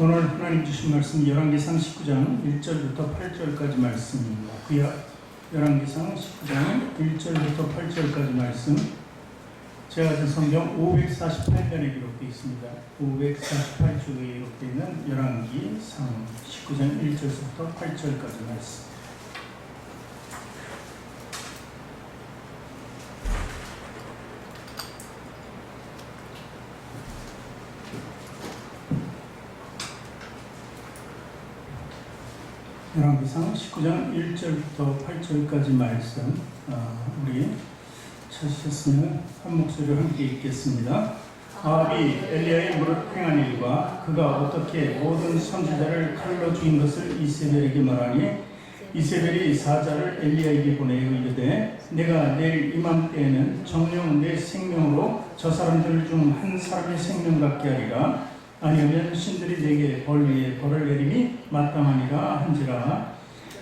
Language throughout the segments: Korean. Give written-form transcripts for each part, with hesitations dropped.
오늘 하나님 주신 말씀 열왕기상 19장 1절부터 8절까지 말씀입니다. 구약 열왕기상 19장 1절부터 8절까지 말씀, 제가 가진 성경 548편에 기록되어 있습니다. 548쪽에 기록되어 있는 열왕기상 19장 1절부터 8절까지 말씀. 열왕기상 19장 1절부터 8절까지 말씀, 우리 찾으셨으면 한 목소리로 함께 읽겠습니다. 아합이 엘리야의 무릇 행한 일과 그가 어떻게 모든 선지자를 칼로 죽인 것을 이세벨에게 말하니, 이세벨이 사자를 엘리야에게 보내어 이르되, 내가 내일 이맘때에는 정녕 내 생명으로 저 사람들 중 한 사람의 생명 같게 하리라. 아니하면 신들이 내게 벌 위에 벌을 내림이 마땅하니라 한지라.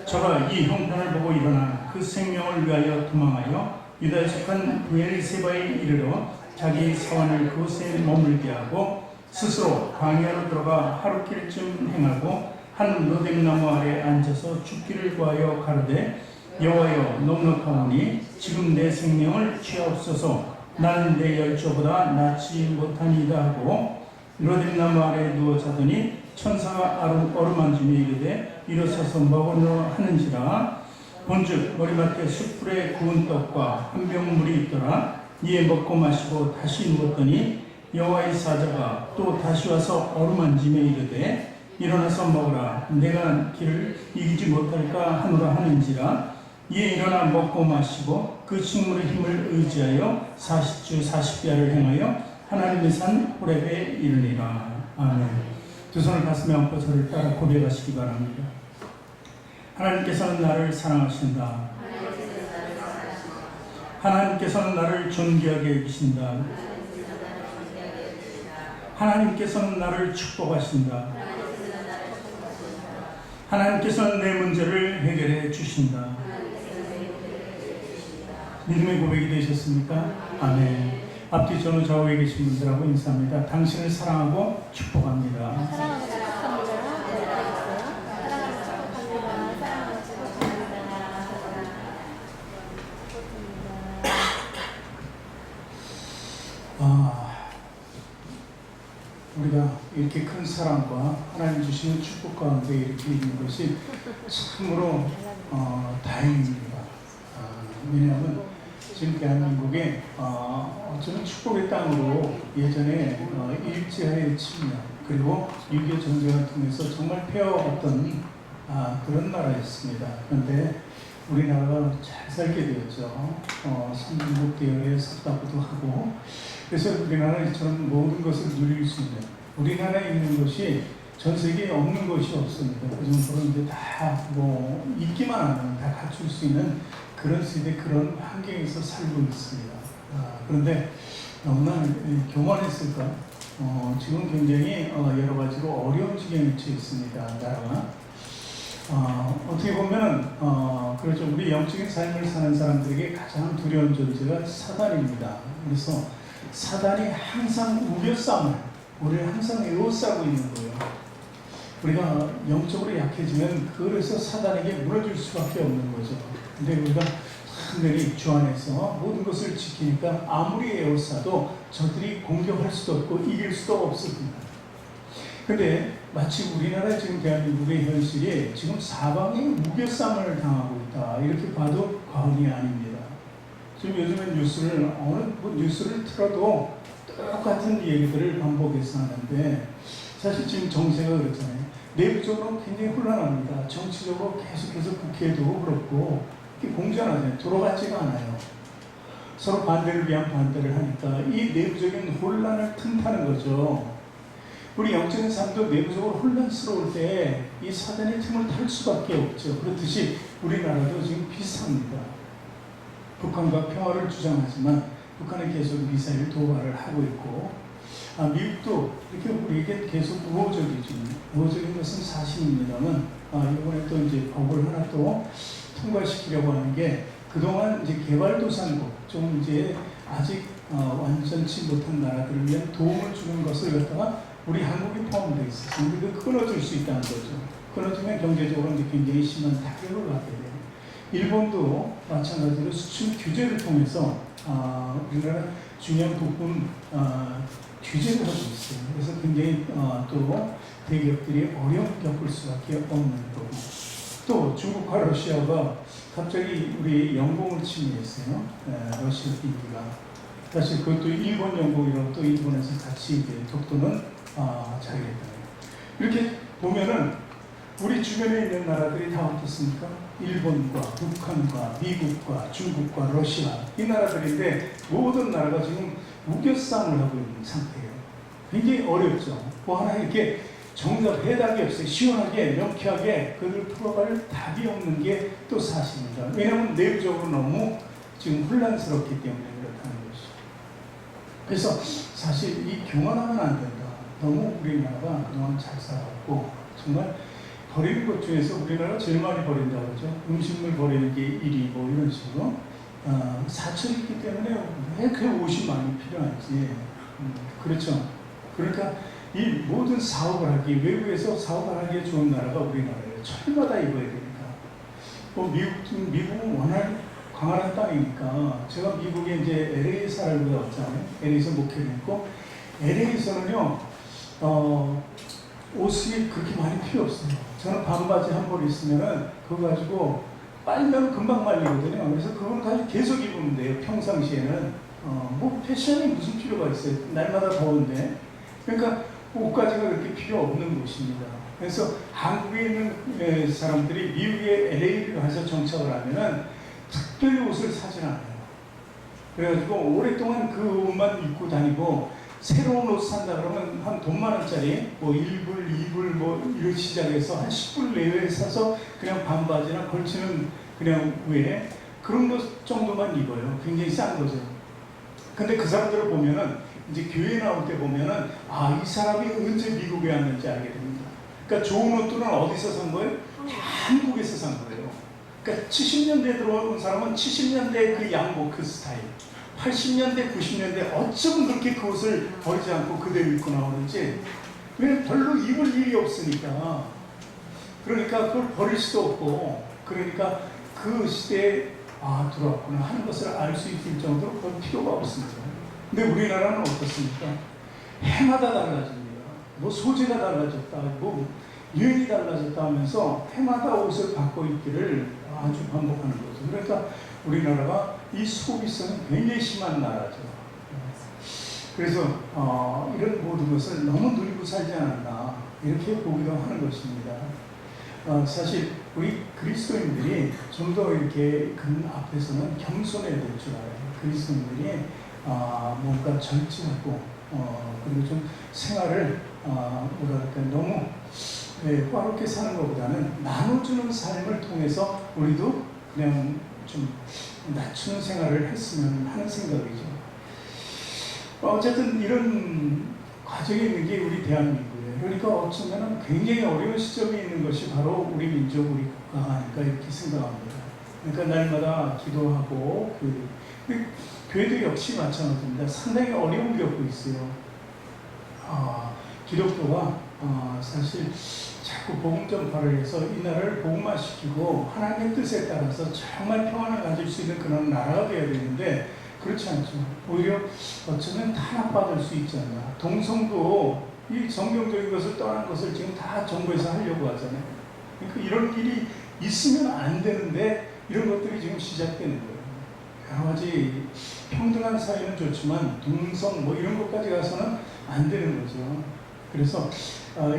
저가 이 형편을 보고 일어나 그 생명을 위하여 도망하여 유다에 속한 브엘세바에 이르러 자기 사원을 그곳에 머물게 하고 스스로 광야로 들어가 하루길쯤 행하고 한 로뎀나무 아래 앉아서 죽기를 구하여 가로되, 여호와여 넉넉하오니 지금 내 생명을 취하옵소서. 나는 내 열조보다 낫지 못하니이다 하고 로뎀나무 아래에 누워 자더니 천사가 어루만지며 이르되, 일어서서 먹으려 하는지라. 본즉 머리맡에 숯불에 구운 떡과 한 병 물이 있더라. 이에 먹고 마시고 다시 누웠더니 여호와의 사자가 또 다시 와서 어루만지며 이르되, 일어나서 먹으라. 내가 길을 이기지 못할까 하노라 하는지라. 이에 일어나 먹고 마시고 그 식물의 힘을 의지하여 40주 40야를 행하여 하나님의 산 호렙에 이르니라. 아멘. 두 손을 가슴에 얹고 저를 따라 고백하시기 바랍니다. 하나님께서는 나를 사랑하신다. 하나님께서는 나를 존귀하게 여기신다. 하나님께서는 나를 축복하신다. 하나님께서는 내 문제를 해결해 주신다. 믿음의 고백이 되셨습니까? 아멘. 앞뒤 전후 좌우에 계신 분들하고 인사합니다. 당신을 사랑하고 축복합니다. 사랑하고 축복합니다. 사랑하고 축복합니다. 사랑하고 축복합니다. 우리가 이렇게 큰 사랑과 하나님 주시는 축복 가운데 이렇게 있는 것이 참으로 다행입니다. 왜냐하면 지금 대한민국에 어쩌면 축복의 땅으로 예전에 일제하의 침략 그리고 6.25 전쟁을 통해서 정말 폐허했던 그런 나라였습니다. 그런데 우리나라가 잘 살게 되었죠. 선진국 대열에 섰다고도 하고, 그래서 우리나라는 이처럼 모든 것을 누릴 수 있는, 우리나라에 있는 것이 전 세계에 없는 것이 없습니다. 그 정도로 이제 다 있기만 하면 다 갖출 수 있는 그런 시대, 그런 환경에서 살고 있습니다. 그런데 너무나 교만했을까? 지금 굉장히 여러 가지로 어려운 지경에 처해 있습니다. 나라가. 어떻게 보면 그렇죠. 우리 영적인 삶을 사는 사람들에게 가장 두려운 존재가 사단입니다. 그래서 사단이 항상 우겨싸움을, 우리를 항상 에워싸고 있는 거예요. 우리가 영적으로 약해지면 그래서 사단에게 무너질 수밖에 없는 거죠. 근데 우리가 하늘이 주 안에서 모든 것을 지키니까 아무리 에워싸도 저들이 공격할 수도 없고 이길 수도 없습니다. 근데 마치 우리나라 지금 대한민국의 현실이 지금 사방에 우겨싸움을 당하고 있다, 이렇게 봐도 과언이 아닙니다. 지금 요즘에 뉴스를 어느 뉴스를 틀어도 똑같은 얘기들을 반복해서 하는데, 사실 지금 정세가 그렇잖아요. 내부적으로 굉장히 혼란합니다. 정치적으로 계속해서 국회도 그렇고 공존하잖아요. 돌아가지가 않아요. 서로 반대를 위한 반대를 하니까 이 내부적인 혼란을 틈타는 거죠. 우리 영적인 삶도 내부적으로 혼란스러울 때 이 사단의 틈을 탈 수밖에 없죠. 그렇듯이 우리나라도 지금 비슷합니다. 북한과 평화를 주장하지만 북한은 계속 미사일 도발을 하고 있고, 미국도 이렇게 우리에게 계속 우호적이죠. 우호적인 것은 사실입니다만, 이번에 또 이제 법을 하나 또 통과시키려고 하는 게, 그동안 이제 개발도상국, 좀 이제 아직 완전치 못한 나라들을 위한 도움을 주는 것을 갖다가 우리 한국이 포함되어 있어서 우리도 끊어줄 수 있다는 거죠. 끊어주면 경제적으로 이제 굉장히 심한 타격을 받게 돼요. 일본도 마찬가지로 수출 규제를 통해서 우리나라 중요한 부분 규제를 하고 있어요. 그래서 굉장히 또 대기업들이 어려움을 겪을 수밖에 없는 거고, 또 중국과 러시아가 갑자기 우리 영공을 침해했어요. 러시아 비기가 사실 그것도 일본 영공이라고 또 일본에서 같이 이제 독도는 자유했다. 이렇게 보면은 우리 주변에 있는 나라들이 다 어떻습니까? 일본과 북한과 미국과 중국과 러시아, 이 나라들인데 모든 나라가 지금 우겨싸움을 하고 있는 상태예요. 굉장히 어렵죠. 뭐 하나 이렇게 정답 해답이 없어요. 시원하게 명쾌하게 그걸 풀어갈 답이 없는 게 또 사실입니다. 왜냐하면 내부적으로 너무 지금 혼란스럽기 때문에 그렇다는 것이죠. 그래서 사실 이 교만하면 안 된다. 너무 우리나라가 그동안 잘 살아왔고, 정말 버리는 것 중에서 우리나라가 제일 많이 버린다고 그러죠. 음식물 버리는 게 1위 뭐 이런 식으로 사철이 있기 때문에 왜 그 옷이 많이 필요한지. 그렇죠. 그러니까 이 모든 사업을 하기, 외국에서 사업을 하기에 좋은 나라가 우리나라예요. 철마다 입어야 되니까. 뭐 미국은 워낙 광활한 땅이니까, 제가 미국에 이제 LA 살고 왔잖아요. LA에서 목회를 했고, LA에서는요, 옷이 그렇게 많이 필요 없어요. 저는 반바지 한 벌 있으면은 그거 가지고 빨면 금방 말리거든요. 그래서 그걸 가지고 계속 입으면 돼요. 평상시에는. 뭐 패션이 무슨 필요가 있어요. 날마다 더운데. 그러니까 옷가지가 그렇게 필요 없는 곳입니다. 그래서 한국에 있는 사람들이 미국의 LA를 가서 정착을 하면은 특별히 옷을 사진 않아요. 그래가지고 오랫동안 그 옷만 입고 다니고, 새로운 옷 산다 그러면 한 돈 많은짜리 뭐 1불, 2불 뭐 이런 시작해서 한 10불 내외에 사서 그냥 반바지나 걸치는 그냥 위에 그런 것 정도만 입어요. 굉장히 싼 거죠. 근데 그 사람들을 보면은 이제 교회 나올 때 보면은 이 사람이 언제 미국에 왔는지 알게 됩니다. 그러니까 좋은 옷들은 어디서 산 거예요? 다 한국에서 산 거예요. 그러니까 70년대에 들어온 사람은 70년대 그 양복 그 스타일, 80년대, 90년대 어쩌면 그렇게 그 옷을 버리지 않고 그대로 입고 나오는지. 왜? 별로 입을 일이 없으니까. 그러니까 그걸 버릴 수도 없고, 그러니까 그 시대에 들어왔구나 하는 것을 알 수 있을 정도로 그럴 필요가 없습니다. 근데 우리나라는 어떻습니까? 해마다 달라집니다. 뭐 소재가 달라졌다, 뭐 유행이 달라졌다 하면서 해마다 옷을 바꿔 입기를 아주 반복하는 거죠. 그러니까 우리나라가 이 소비성이 굉장히 심한 나라죠. 그래서 이런 모든 것을 너무 누리고 살지 않았나 이렇게 보기도 하는 것입니다. 사실 우리 그리스도인들이 좀 더 이렇게 그 앞에서는 겸손해야 될 줄 알아요. 그리스도인들이 뭔가 절제하고 그리고 좀 생활을 뭐랄까 너무 화롭게 사는 것보다는 나눠주는 삶을 통해서 우리도 그냥 좀 낮추는 생활을 했으면 하는 생각이죠. 어쨌든 이런 과정이 있는 게 우리 대한민국이에요. 그러니까 어쩌면 굉장히 어려운 시점이 있는 것이 바로 우리 민족, 우리 국가가 아닐까 이렇게 생각합니다. 그러니까 날마다 기도하고 교회도 역시 마찬가지입니다. 상당히 어려움을 겪고 있어요. 기독교가 사실 자꾸 복음 전파를 해서 이 나라를 복음화시키고 하나님의 뜻에 따라서 정말 평안을 가질 수 있는 그런 나라가 되어야 되는데 그렇지 않죠. 오히려 어쩌면 탄압받을 수 있지 않나. 동성도 이 성경적인 것을 떠난 것을 지금 다 정부에서 하려고 하잖아요. 그러니까 이런 일이 있으면 안 되는데 이런 것들이 지금 시작되는 거예요. 여러 가지 평등한 사회는 좋지만 동성 뭐 이런 것까지 가서는 안 되는 거죠. 그래서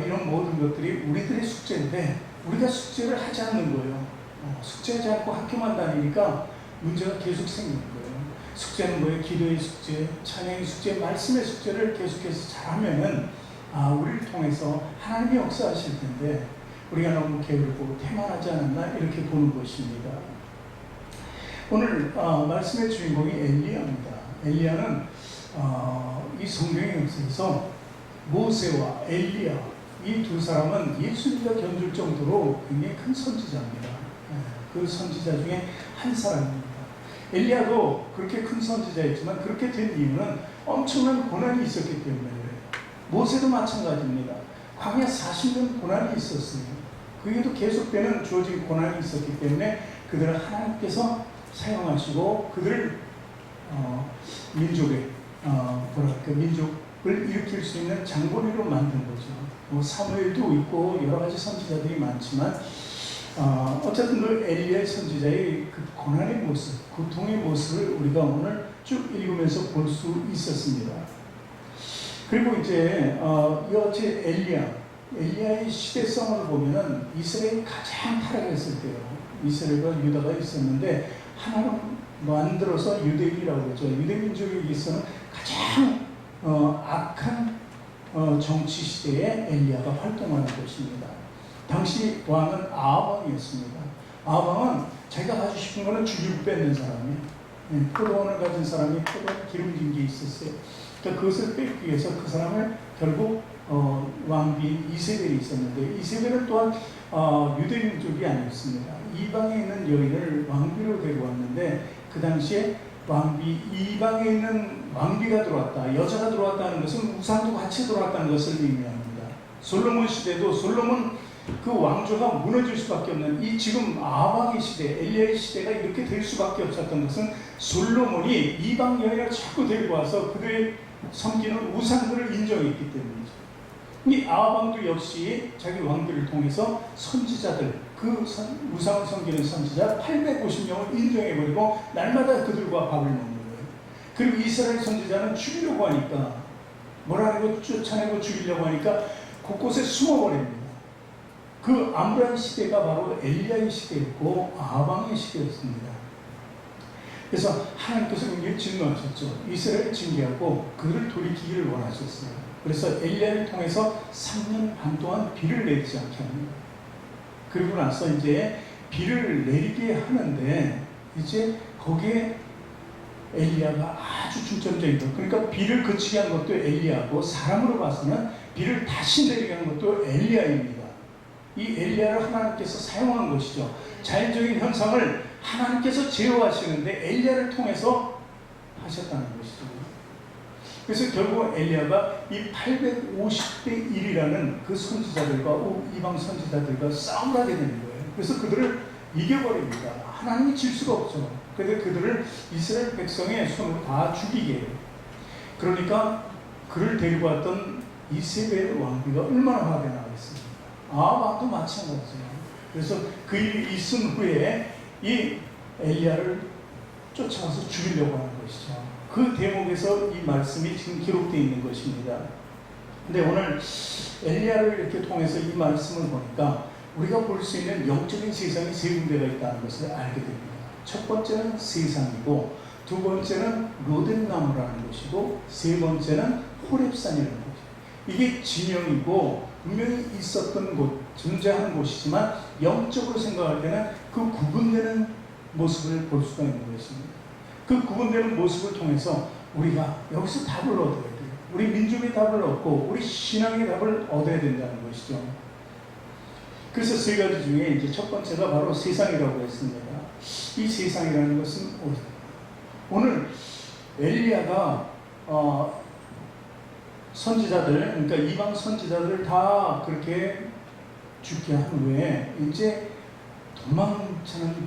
이런 모든 것들이 우리들의 숙제인데 우리가 숙제를 하지 않는 거예요. 숙제하지 않고 학교만 다니니까 문제가 계속 생기는 거예요. 숙제는 뭐예요? 기도의 숙제, 찬양의 숙제, 말씀의 숙제를 계속해서 잘하면은 우리를 통해서 하나님이 역사하실 텐데 우리가 너무 게으르고 태만하지 않았나 이렇게 보는 것입니다. 오늘 말씀의 주인공이 엘리야입니다. 엘리야는 이 성경의 역사에서 모세와 엘리야 이 두 사람은 예수님과 견줄 정도로 굉장히 큰 선지자입니다. 그 선지자 중에 한 사람입니다. 엘리야도 그렇게 큰 선지자였지만 그렇게 된 이유는 엄청난 고난이 있었기 때문에 그래요. 모세도 마찬가지입니다. 광야 40년 고난이 있었어요. 그에도 계속되는 주어진 고난이 있었기 때문에 그들을 하나님께서 사용하시고 그들을 민족의 민족을 일으킬 수 있는 장본인으로 만든 거죠. 뭐 사무엘도 있고 여러 가지 선지자들이 많지만 어쨌든 그 엘리야 선지자의 그 고난의 모습, 고통의 모습을 우리가 오늘 쭉 읽으면서 볼 수 있었습니다. 그리고 이제 여제 엘리야의 시대성을 보면은 이스라엘이 가장 타락했을 때요. 이스라엘과 유다가 있었는데 하나를 만들어서 유대인이라고 그러죠. 유대민족에게서는 가장 악한 정치 시대에 엘리야가 활동하는 것입니다. 당시 왕은 아합왕이었습니다. 아합왕은 자기가 가지고 싶은 거는 죽이고 뺏는 사람이에요. 포도원을 가진 사람이 포도원 기름진 게 있었어요. 그러니까 그것을 뺏기 위해서 그 사람을 결국 왕비인 이세벨이 있었는데 이세벨은 또한 유대민족이 아니었습니다. 이방에 있는 여인을 왕비로 데리고 왔는데 그 당시에 이방에 있는 왕비가 들어왔다, 여자가 들어왔다는 것은 우상도 같이 들어왔다는 것을 의미합니다. 솔로몬 시대도 솔로몬 그 왕조가 무너질 수밖에 없는 이 지금 아합의 시대, 엘리야의 시대가 이렇게 될 수밖에 없었던 것은 솔로몬이 이방 여인을 자꾸 데리고 와서 그들의 섬기는 우상들을 인정했기 때문이죠. 이 아합왕도 역시 자기 왕비를 통해서 선지자들, 그 우상을 섬기는 선지자 850명을 인정해버리고 날마다 그들과 밥을 먹는 거예요. 그리고 이스라엘 선지자는 죽이려고 하니까 몰아내고 쫓아내고 죽이려고 하니까 곳곳에 숨어버립니다. 그 암울한 시대가 바로 엘리야의 시대였고 아합왕의 시대였습니다. 그래서 하나님께서 굉장히 진노하셨죠. 이스라엘을 징계하고 그들을 돌이키기를 원하셨어요. 그래서 엘리야를 통해서 3년 반 동안 비를 내리지 않게 합니다. 그리고 나서 이제 비를 내리게 하는데 이제 거기에 엘리야가 아주 중점적인 것, 그러니까 비를 그치게 한 것도 엘리야고 사람으로 봐서는 비를 다시 내리게 한 것도 엘리야입니다. 이 엘리야를 하나님께서 사용한 것이죠. 자연적인 현상을 하나님께서 제어하시는데 엘리야를 통해서 하셨다는 것이죠. 그래서 결국 엘리야가 이 850대 1이라는 그 선지자들과 이방 선지자들과 싸움을 하게 되는 거예요. 그래서 그들을 이겨버립니다. 하나님이 질 수가 없죠. 그런데 그들을 이스라엘 백성의 손으로 다 죽이게 해요. 그러니까 그를 데리고 왔던 이세벨 왕비가 얼마나 화가 나겠습니까? 아합왕도 마찬가지예요. 그래서 그 일이 있은 후에 이 엘리야를 쫓아가서 죽이려고 하는 것이죠. 그 대목에서 이 말씀이 지금 기록되어 있는 것입니다. 근데 오늘 엘리야를 이렇게 통해서 이 말씀을 보니까 우리가 볼 수 있는 영적인 세상이 세 군데가 있다는 것을 알게 됩니다. 첫 번째는 세상이고, 두 번째는 로뎀나무라는 것이고, 세 번째는 호렙산이라는 것이죠. 이게 진영이고 분명히 있었던 곳, 존재하는 곳이지만 영적으로 생각할 때는 그 구분되는 모습을 볼 수가 있는 것입니다. 그 구분되는 모습을 통해서 우리가 여기서 답을 얻어야 돼요. 우리 민족의 답을 얻고 우리 신앙의 답을 얻어야 된다는 것이죠. 그래서 세 가지 중에 이제 첫 번째가 바로 세상이라고 했습니다. 이 세상이라는 것은 오늘 엘리야가 선지자들, 그러니까 이방 선지자들 다 그렇게 죽게 한 후에 이제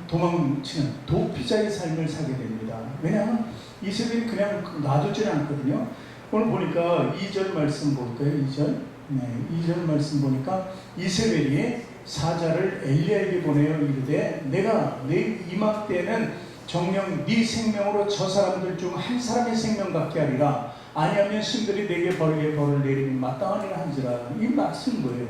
도망치는 도피자의 삶을 살게 됩니다. 왜냐하면 이세벨이 그냥 놔두질 않거든요. 오늘 보니까 2절 말씀 볼까요? 2절. 네, 2절 말씀 보니까 이세벨이 사자를 엘리야에게 보내어 이르되 내가 내 이맘때는 정녕 네 생명으로 저 사람들 중 한 사람의 생명 갖게 하리라. 아니하면 신들이 내게 벌을 내리니 마땅하니라 한지라. 이 말씀 뭐예요?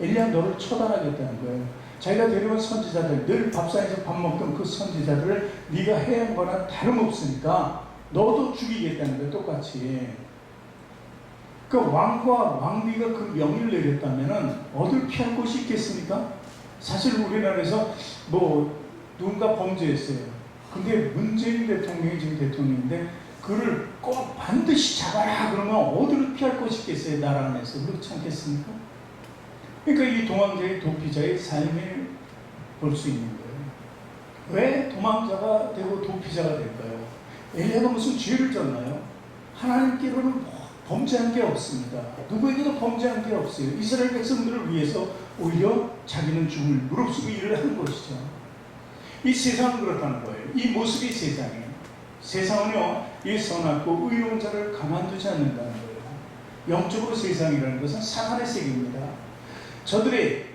엘리야 너를 처단하겠다는 거예요. 자기가 데려온 선지자들, 늘 밥상에서 밥 먹던 그 선지자들을 네가 해야 한 거나 다름없으니까 너도 죽이겠다는 거예요. 똑같이. 그 왕과 왕비가 그 명령을 내렸다면 어딜 피할 곳이 있겠습니까? 사실 우리나라에서 누군가 범죄했어요. 근데 문재인 대통령이 지금 대통령인데 그를 꼭 반드시 잡아라 그러면 어디로 피할 곳이 있겠어요? 나라 안에서. 그렇지 않겠습니까? 그러니까 이 도망자의 도피자의 삶을 볼 수 있는 거예요. 왜 도망자가 되고 도피자가 될까요? 엘리야가 무슨 죄를 졌나요? 하나님께로는 범죄한 게 없습니다. 누구에게도 범죄한 게 없어요. 이스라엘 백성들을 위해서 오히려 자기는 죽음을 무릅쓰고 일을 하는 것이죠. 이 세상은 그렇다는 거예요. 이 모습이 세상이에요. 세상은요, 이 선하고 의로운 자를 가만두지 않는다는 거예요. 영적으로 세상이라는 것은 사탄의 세계입니다. 저들의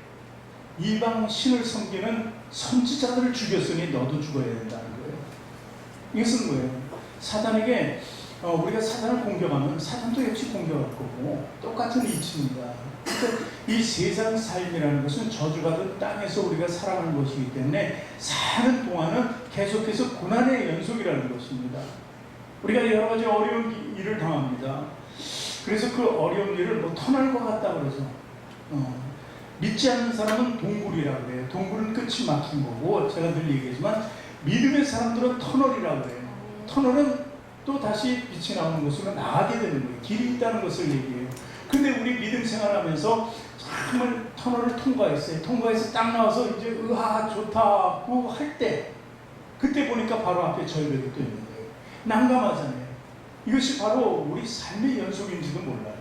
이방 신을 섬기는 선지자들을 죽였으니 너도 죽어야 된다는 거예요. 이것은 뭐예요? 사탄에게 우리가 사탄을 공격하면 사탄도 역시 공격할 거고 똑같은 이치입니다. 그러니까 이 세상 삶이라는 것은 저주받은 땅에서 우리가 살아가는 것이기 때문에 사는 동안은 계속해서 고난의 연속이라는 것입니다. 우리가 여러 가지 어려운 일을 당합니다. 그래서 그 어려운 일을 뭐 터널 것 같다 그러죠. 믿지 않는 사람은 동굴이라고 그래요. 동굴은 끝이 막힌 거고, 제가 늘 얘기하지만 믿음의 사람들은 터널이라고 그래요. 터널은 또 다시 빛이 나오는 곳으로 나가게 되는 거예요. 길이 있다는 것을 얘기해요. 근데 우리 믿음 생활하면서 정말 터널을 통과했어요. 통과해서 딱 나와서 이제 으아 좋다 고 할 때, 그때 보니까 바로 앞에 절벽이 또 있는 거예요. 난감하잖아요. 이것이 바로 우리 삶의 연속인지도 몰라요.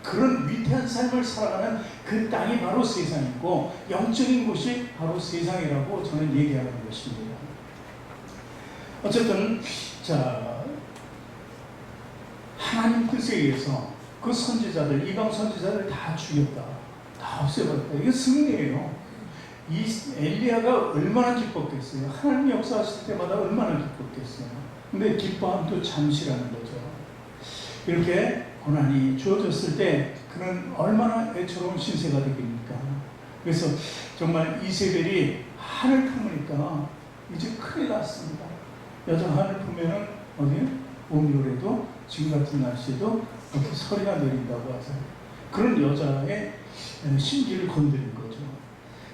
그런 위태한 삶을 살아가는 그 땅이 바로 세상이고, 영적인 곳이 바로 세상이라고 저는 얘기하는 것입니다. 어쨌든 자, 하나님 뜻에 의해서 그 선지자들, 이방 선지자들 다 죽였다, 다 없애버렸다. 이게 승리예요. 이 엘리야가 얼마나 기뻤겠어요. 하나님이 역사하실 때마다 얼마나 기뻤겠어요. 근데 기뻐함도 잠시라는 거죠. 이렇게 고난이 주어졌을 때 그는 얼마나 애처로운 신세가 되겠습니까? 그래서 정말 이세벨이 하늘 품으니까 이제 큰일 났습니다. 여자 하늘 품으면 어디 오늘에도 지금 같은 날씨에도 이렇게 서리가 내린다고 하잖아요. 그런 여자의 심기를 건드린 거죠.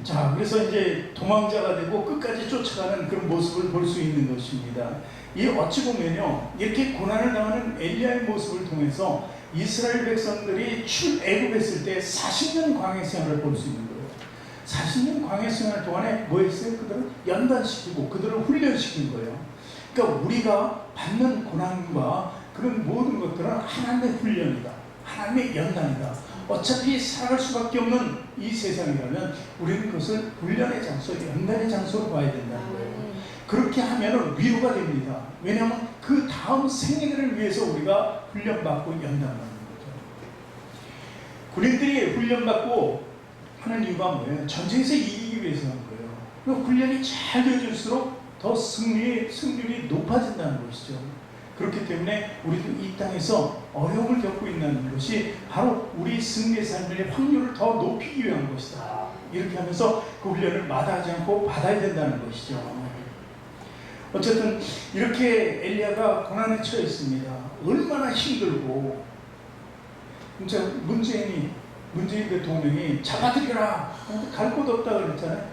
자, 그래서 이제 도망자가 되고 끝까지 쫓아가는 그런 모습을 볼 수 있는 것입니다. 이 어찌 보면요, 이렇게 고난을 당하는 엘리야의 모습을 통해서 이스라엘 백성들이 출애굽했을 때 40년 광야 생활을 볼 수 있는 거예요. 40년 광야 생활 동안에 뭐 했어요? 그들을 연단시키고 그들을 훈련시킨 거예요. 그러니까 우리가 받는 고난과 그런 모든 것들은 하나님의 훈련이다, 하나님의 연단이다. 어차피 살아갈 수밖에 없는 이 세상이라면 우리는 그것을 훈련의 장소, 연단의 장소로 봐야 된다는 거예요. 그렇게 하면 위로가 됩니다. 왜냐하면 그 다음 생애를 위해서 우리가 훈련받고 연단받는 거죠. 군인들이 훈련받고 하는 이유가 뭐예요? 전쟁에서 이기기 위해서 하는 거예요. 그 훈련이 잘 되어질수록 더 승률이 높아진다는 것이죠. 그렇기 때문에 우리도 이 땅에서 어려움을 겪고 있는 것이 바로 우리 승리의 삶의 확률을 더 높이기 위한 것이다. 이렇게 하면서 그 훈련을 마다하지 않고 받아야 된다는 것이죠. 어쨌든 이렇게 엘리야가 고난에 처했습니다. 얼마나 힘들고, 진짜 문재인 대통령이 잡아들여라 갈 곳 없다 그랬잖아요.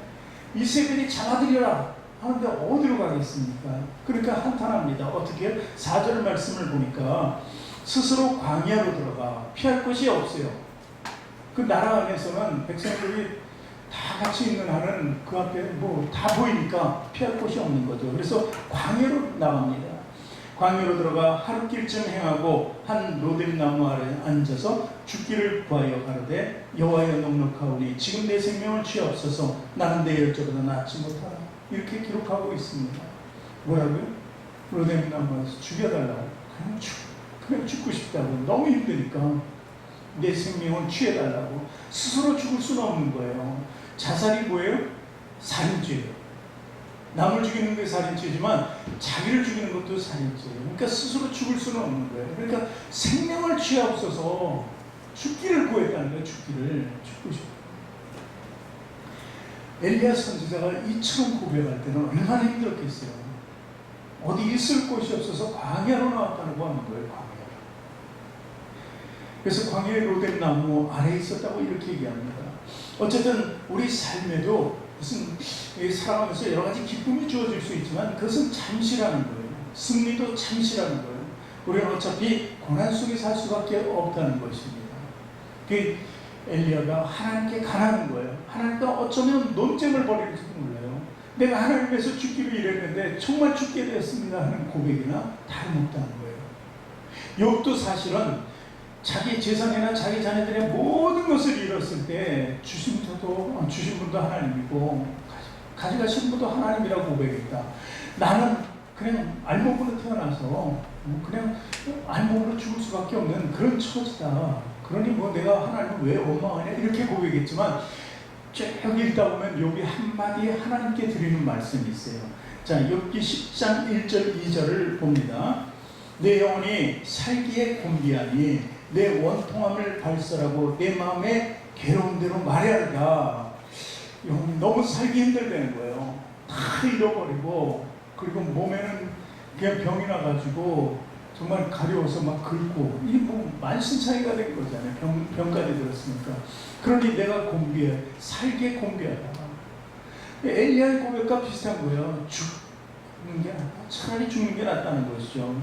이세벨이 잡아들여라 하는데 어디로 가겠습니까? 그러니까 한탄합니다. 어떻게? 4절 말씀을 보니까 스스로 광야로 들어가 피할 곳이 없어요. 그 나라 안에서는 백성들이 다 같이 있는 한은 그 앞에 뭐 다 보이니까 피할 곳이 없는 거죠. 그래서 광야로 나갑니다. 광야로 들어가 하루길쯤 행하고 한 로뎀 나무 아래 앉아서 죽기를 구하여 가로되 여호와여 넉넉하오니 지금 내 생명을 취하옵소서. 나는 내 열조보다 낫지 못하라. 이렇게 기록하고 있습니다. 뭐라고요? 로뎀 나무에서 죽여달라고. 그냥 죽고 싶다고. 너무 힘드니까 내 생명을 취해달라고. 스스로 죽을 수는 없는 거예요. 자살이 뭐예요? 살인죄예요. 남을 죽이는 게 살인죄지만 자기를 죽이는 것도 살인죄예요. 그러니까 스스로 죽을 수는 없는 거예요. 그러니까 생명을 취하옵소서. 죽기를 구했다는 거예요. 죽고 싶어. 엘리야 선지자가 이처럼 고백할 때는 얼마나 힘들었겠어요. 어디 있을 곳이 없어서 광야로 나왔다고 하는 거예요. 광야. 그래서 광야의 로뎀 나무 아래에 있었다고 이렇게 얘기합니다. 어쨌든 우리 삶에도 무슨 살아가면서 여러 가지 기쁨이 주어질 수 있지만 그것은 잠시라는 거예요. 승리도 잠시라는 거예요. 우리는 어차피 고난 속에 살 수밖에 없다는 것입니다. 그 엘리야가 하나님께 가라는 거예요. 하나님과 어쩌면 논쟁을 벌일지도 몰라요. 내가 하나님 위해서 죽기로 일했는데 정말 죽게 되었습니다 하는 고백이나 다름없다는 거예요. 욥도 사실은 자기 재산이나 자기 자녀들의 모든 것을 잃었을 때 주신 분도 하나님이고 가져가신 분도 하나님이라고 고백했다. 나는 그냥 알몸으로 태어나서 그냥 알몸으로 죽을 수밖에 없는 그런 처지다. 그러니 뭐 내가 하나님을 왜 원망하냐 이렇게 고백했지만 쭉 읽다 보면 여기 한마디 하나님께 드리는 말씀이 있어요. 자, 욥기 10장 1절 2절을 봅니다. 내 영혼이 살기에 곤비하니 내 원통함을 발설하고 내 마음에 괴로운 대로 말하리라. 영혼이 너무 살기 힘들다는 거예요. 다 잃어버리고 그리고 몸에는 그냥 병이 나가지고 정말 가려워서 막 긁고 이게 뭐 만신창이가 된 거잖아요. 병까지 들었으니까. 그러니 내가 곤비해 살기에 곤비하다. 엘리야의 고백과 비슷한 거예요. 죽는 게 차라리 죽는 게 낫다는 것이죠.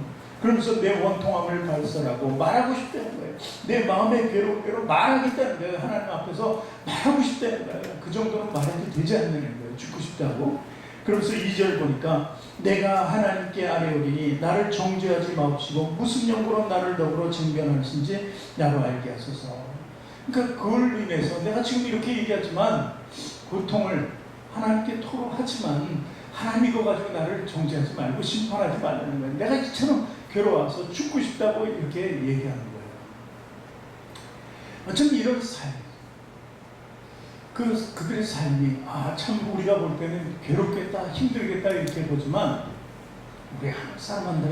그러면서 내 원통함을 발설하고 말하고 싶다는 거예요. 내 마음의 괴로움대로 말하겠다는 거예요. 하나님 앞에서 말하고 싶다는 거예요. 그 정도는 말해도 되지 않는 거예요. 죽고 싶다고. 그러면서 2절 보니까 내가 하나님께 아뢰오리니 나를 정죄하지 마옵시고 무슨 영으로 나를 너그러 징변하신지 나로 알게 하소서. 그러니까 그걸 인해서 내가 지금 이렇게 얘기하지만 고통을 하나님께 토로하지만 하나님 이거 가지고 나를 정죄하지 말고 심판하지 말라는 거예요. 내가 이처럼 괴로워서 죽고 싶다고 이렇게 얘기하는 거예요. 어쩜 이런 삶, 그들의 삶이 참 우리가 볼 때는 괴롭겠다, 힘들겠다 이렇게 보지만 우리 한 사람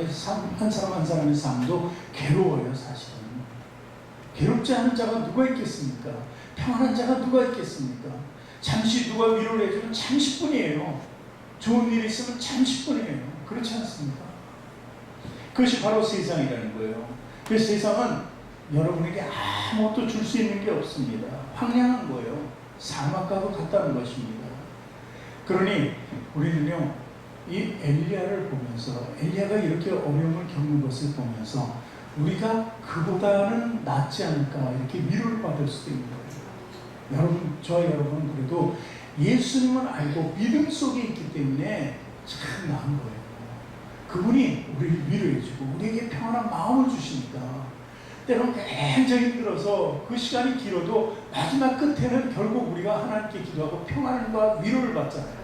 한 사람의 삶도 괴로워요. 사실은 괴롭지 않은 자가 누가 있겠습니까? 평안한 자가 누가 있겠습니까? 잠시 누가 위로를 해주면 잠시뿐이에요. 좋은 일이 있으면 잠시뿐이에요. 그렇지 않습니까? 그것이 바로 세상이라는 거예요. 그 세상은 여러분에게 아무것도 줄 수 있는 게 없습니다. 황량한 거예요. 사막과도 같다는 것입니다. 그러니 우리는요, 이 엘리야를 보면서 엘리야가 이렇게 어려움을 겪는 것을 보면서 우리가 그보다는 낫지 않을까 이렇게 위로를 받을 수도 있는 거예요. 여러분, 저와 여러분은 그래도 예수님을 알고 믿음 속에 있기 때문에 참 나은 거예요. 그분이 우리를 위로해주고 우리에게 평안한 마음을 주시니까 때로는 굉장히 힘들어서 그 시간이 길어도 마지막 끝에는 결국 우리가 하나님께 기도하고 평안과 위로를 받잖아요.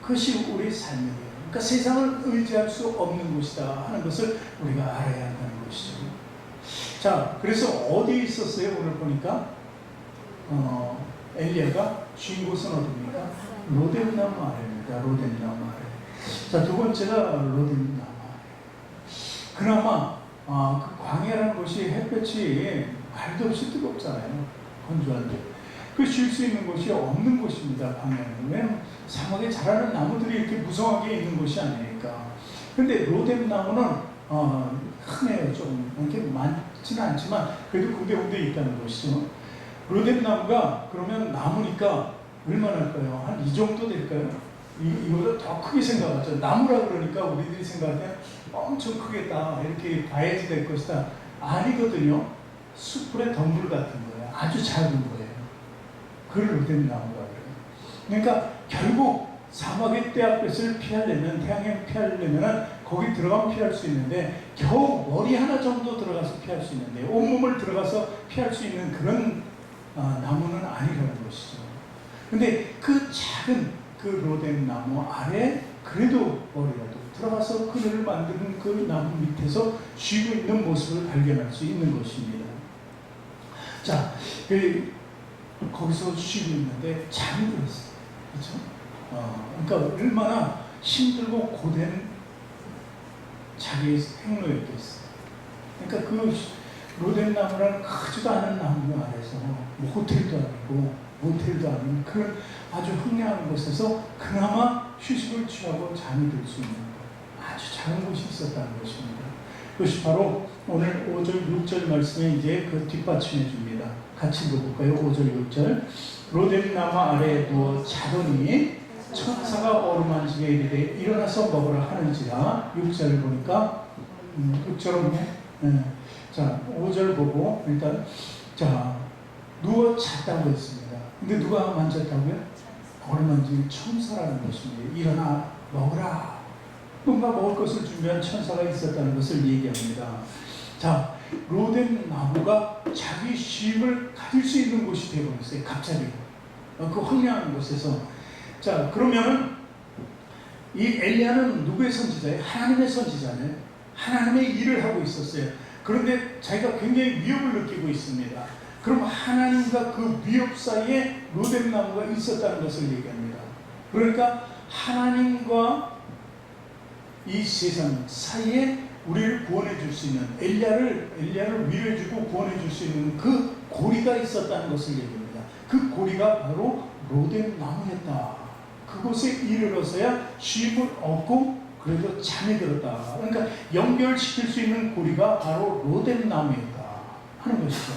그것이 우리의 삶이에요. 그러니까 세상을 의지할 수 없는 곳이다 하는 것을 우리가 알아야 한다는 것이죠. 자, 그래서 어디에 있었어요? 오늘 보니까 엘리야가 쉰 곳은 어디입니까? 로뎀나무 아래입니다. 로뎀나무 아래. 자, 두 번째가 로뎀나무 아래. 그나마 그 광야라는 곳이 햇볕이 말도 없이 뜨겁잖아요. 건조한데. 그 쉴 수 있는 곳이 없는 곳입니다. 광야는. 왜냐하면 사막에 자라는 나무들이 이렇게 무성하게 있는 곳이 아니니까. 근데 로뎀나무는 크네요. 좀 이렇게 많지는 않지만 그래도 군데군데 있다는 것이죠. 로뎀나무가 그러면 나무니까 얼마나일까요? 한 이 정도 될까요? 이거보다 더 크게 생각하죠. 나무라 그러니까 우리들이 생각할 때 엄청 크겠다 이렇게 봐야지 될 것이다. 아니거든요. 숯불의 덤불 같은 거예요. 아주 작은 거예요. 그걸 로뎀나무가 그래요. 그러니까 결국 사막의 때약볕을 피하려면, 태양을 피하려면 거기 들어가면 피할 수 있는데 겨우 머리 하나 정도 들어가서 피할 수 있는데 온몸을 들어가서 피할 수 있는 그런 나무는 아니라는 것이죠. 근데 그 작은 그 로뎀나무 아래 그래도 머리라도 들어가서 그늘을 만드는 그 나무 밑에서 쉬고 있는 모습을 발견할 수 있는 것입니다. 자, 거기서 쉬고 있는데 잠이 들었어요. 그렇죠? 그러니까 얼마나 힘들고 고된 자기의 행로였겠어요. 그러니까 그 로뎀나무라는 크지도 않은 나무 아래서 뭐 호텔도 아니고 모텔도 아닌 그런 아주 흥량한 곳에서 그나마 휴식을 취하고 잠이 들 수 있는 아주 작은 곳이 있었다는 것입니다. 그것이 바로 오늘 5절 6절 말씀에 이제 그 뒷받침해 줍니다. 같이 읽어볼까요? 5절 6절. 로뎀나무 아래에 누워 자더니 천사가 어루만지게 이르되 일어나서 먹으라 하는지라. 6절을 보니까 6절은 뭐냐? 자, 5절 보고 일단 누워 잤다고 했습니다. 근데 누가 만졌다고요? 어루만지는 천사라는 것입니다. 일어나 먹으라. 뭔가 먹을 것을 준비한 천사가 있었다는 것을 얘기합니다. 자, 로뎀 나무가 자기 쉼을 가질 수 있는 곳이 되어버렸어요. 갑자기 그 황량한 곳에서. 자, 그러면은 이 엘리야는 누구의 선지자예요? 하나님의 선지자네. 하나님의 일을 하고 있었어요. 그런데 자기가 굉장히 위협을 느끼고 있습니다. 그럼 하나님과 그 위협 사이에 로뎀 나무가 있었다는 것을 얘기합니다. 그러니까 하나님과 이 세상 사이에 우리를 구원해 줄 수 있는, 엘리야를 위로해 주고 구원해 줄 수 있는 그 고리가 있었다는 것을 얘기합니다. 그 고리가 바로 로뎀 나무였다. 그곳에 이르러서야 쉼을 얻고 그래도 잠이 들었다. 그러니까 연결시킬 수 있는 고리가 바로 로뎀 나무였다 하는 것이죠.